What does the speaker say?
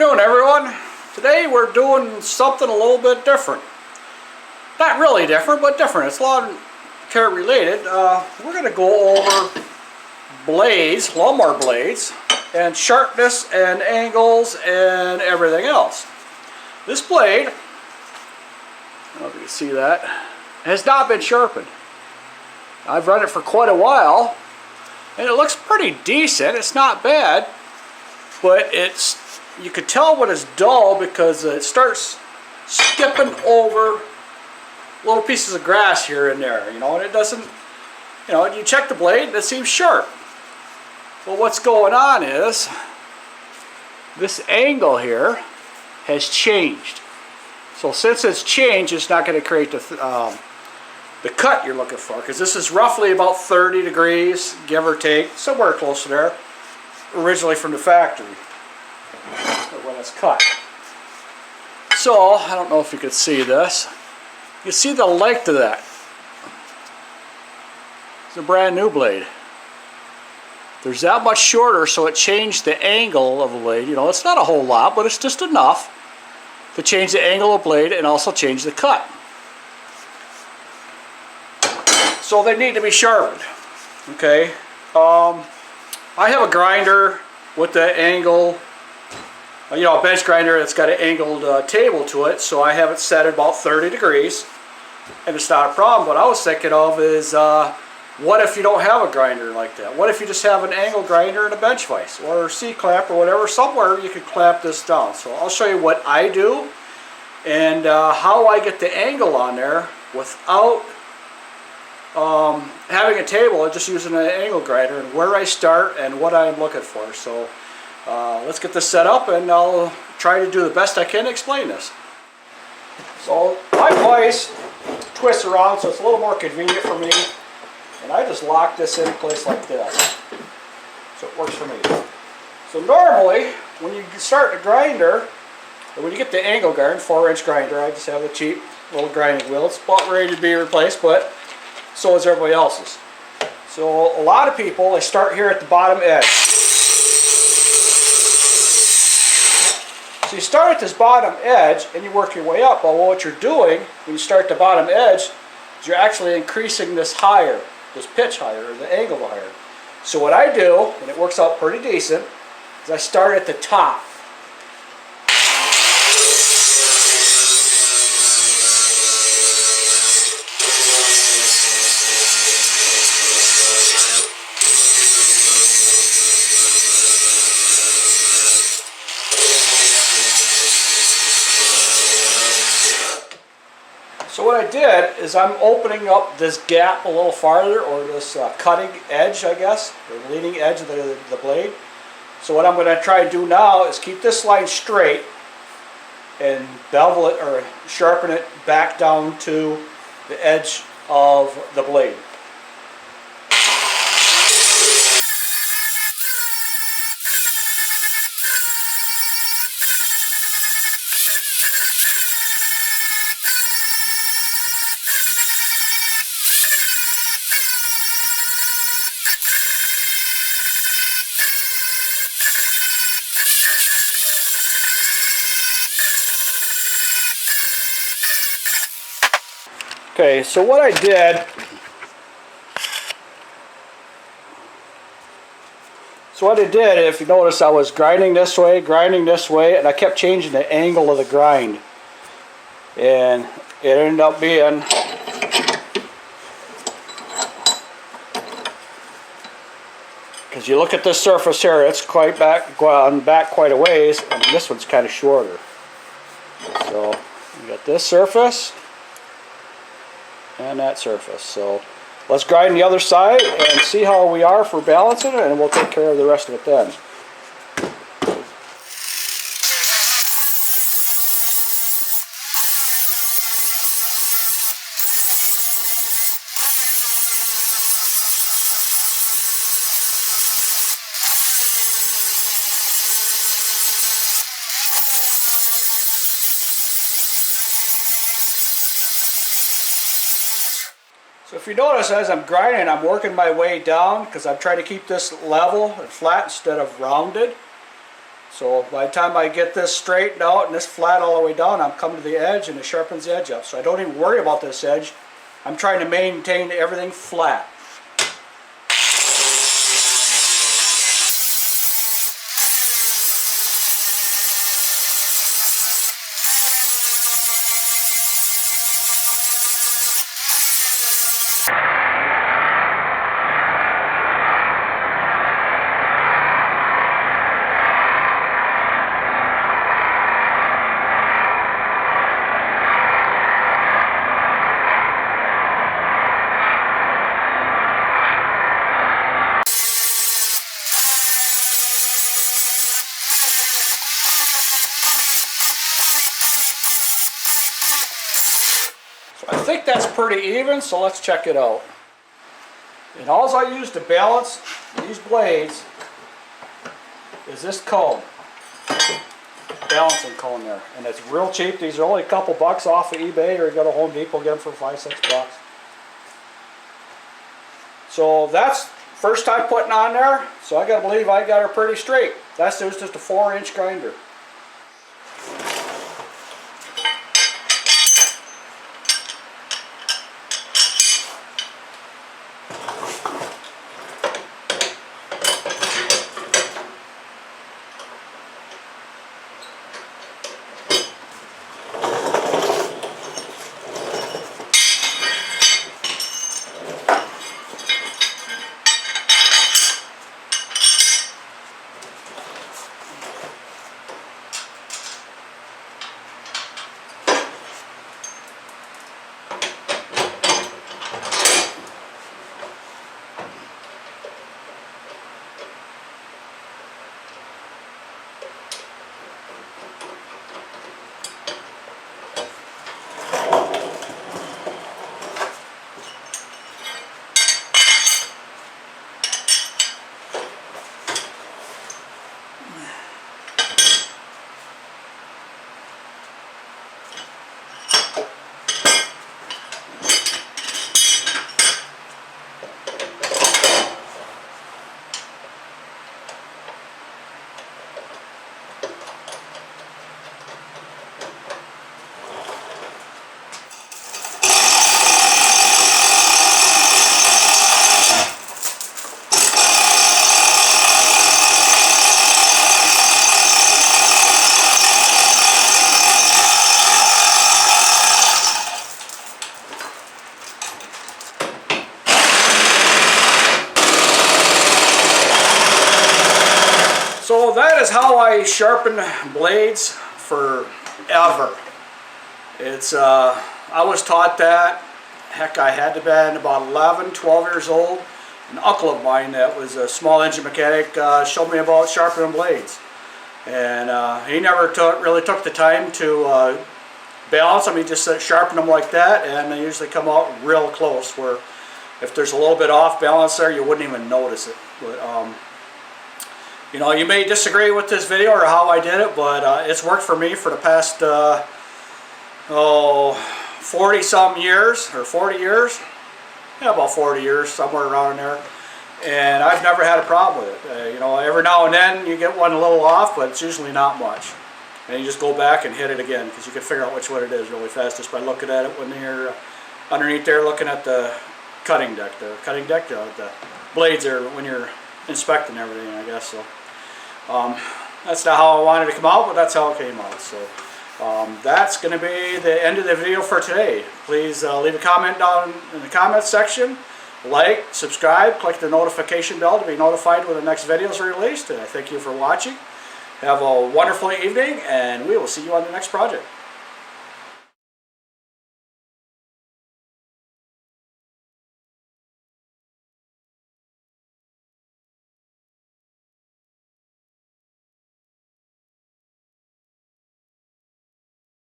afternoon, everyone. Today we're doing something a little bit different. Not really different, but different. It's lawn care related. We're going to go over blades, lawnmower blades, and sharpness and angles and everything else. This blade, I don't know if you can see that, has not been sharpened. I've run it for quite a while, and it looks pretty decent. It's not bad, but you could tell when it's dull because it starts skipping over little pieces of grass here and there, and it doesn't, you check the blade and it seems sharp. But what's going on is this angle here has changed. So since it's changed, it's not going to create the cut you're looking for, because this is roughly about 30 degrees, give or take, somewhere close to there, originally from the factory when it's cut. So I don't know if you could see this. You see the length of that. It's a brand new blade. There's that much shorter, so it changed the angle of the blade. It's not a whole lot, but it's just enough to change the angle of the blade and also change the cut. So they need to be sharpened. Okay. I have a grinder with the angle, a bench grinder that's got an angled table to it, so I have it set at about 30 degrees, and it's not a problem. What I was thinking of is, what if you don't have a grinder like that? What if you just have an angle grinder and a bench vise, or a C-clamp, or whatever, somewhere you can clamp this down. So I'll show you what I do, and how I get the angle on there without having a table, and just using an angle grinder, and where I start and what I'm looking for. So let's get this set up, and I'll try to do the best I can to explain this. So my vise twists around, so it's a little more convenient for me, and I just lock this in place like this, so it works for me. So normally when you start the grinder, or when you get the angle grinder, 4-inch grinder, I just have a cheap little grinding wheel. It's about ready to be replaced, but so is everybody else's. So a lot of people, they start here at the bottom edge. So you start at this bottom edge and you work your way up. Well, what you're doing when you start at the bottom edge is you're actually increasing this higher, this pitch higher, or the angle higher. So what I do, and it works out pretty decent, is I start at the top. So what I did is I'm opening up this gap a little farther, or this cutting edge, I guess, or leading edge of the blade. So what I'm going to try to do now is keep this line straight and bevel it, or sharpen it back down to the edge of the blade. Okay, so what I did, if you notice, I was grinding this way, and I kept changing the angle of the grind. And it ended up being, because you look at this surface here, it's gone back quite a ways, and this one's kind of shorter. So you got this surface and that surface. So let's grind the other side and see how we are for balancing it, and we'll take care of the rest of it then. So if you notice, as I'm grinding, I'm working my way down because I'm trying to keep this level and flat instead of rounded. So by the time I get this straightened out and this flat all the way down, I'm coming to the edge and it sharpens the edge up. So I don't even worry about this edge. I'm trying to maintain everything flat. I think that's pretty even, so let's check it out. And all I use to balance these blades is this cone, balancing cone there, and it's real cheap. These are only a couple bucks off of eBay, or you go to Home Depot, get them for 5-6 bucks. So that's first time putting on there, so I gotta believe I got her pretty straight. That's just a 4-inch grinder. So that is how I sharpen blades forever. It's I was taught that. Heck, I had to been about 11, 12 years old. An uncle of mine that was a small engine mechanic showed me about sharpening blades. And he never really took the time to balance them. He just sharpened them like that, and they usually come out real close, where if there's a little bit off balance there, you wouldn't even notice it. But you know, you may disagree with this video or how I did it, but it's worked for me for the past 40-some years, or 40 years. Yeah, about 40 years, somewhere around there. And I've never had a problem with it. You know, every now and then you get one a little off, but it's usually not much. And you just go back and hit it again, because you can figure out which one it is really fast just by looking at it when you're underneath there looking at the cutting deck. The blades are when you're inspecting everything, I guess. So that's not how I wanted to come out, but that's how it came out. So that's going to be the end of the video for today. Please leave a comment down in the comments section. Like, subscribe, click the notification bell to be notified when the next video is released. And I thank you for watching. Have a wonderful evening, and we will see you on the next project.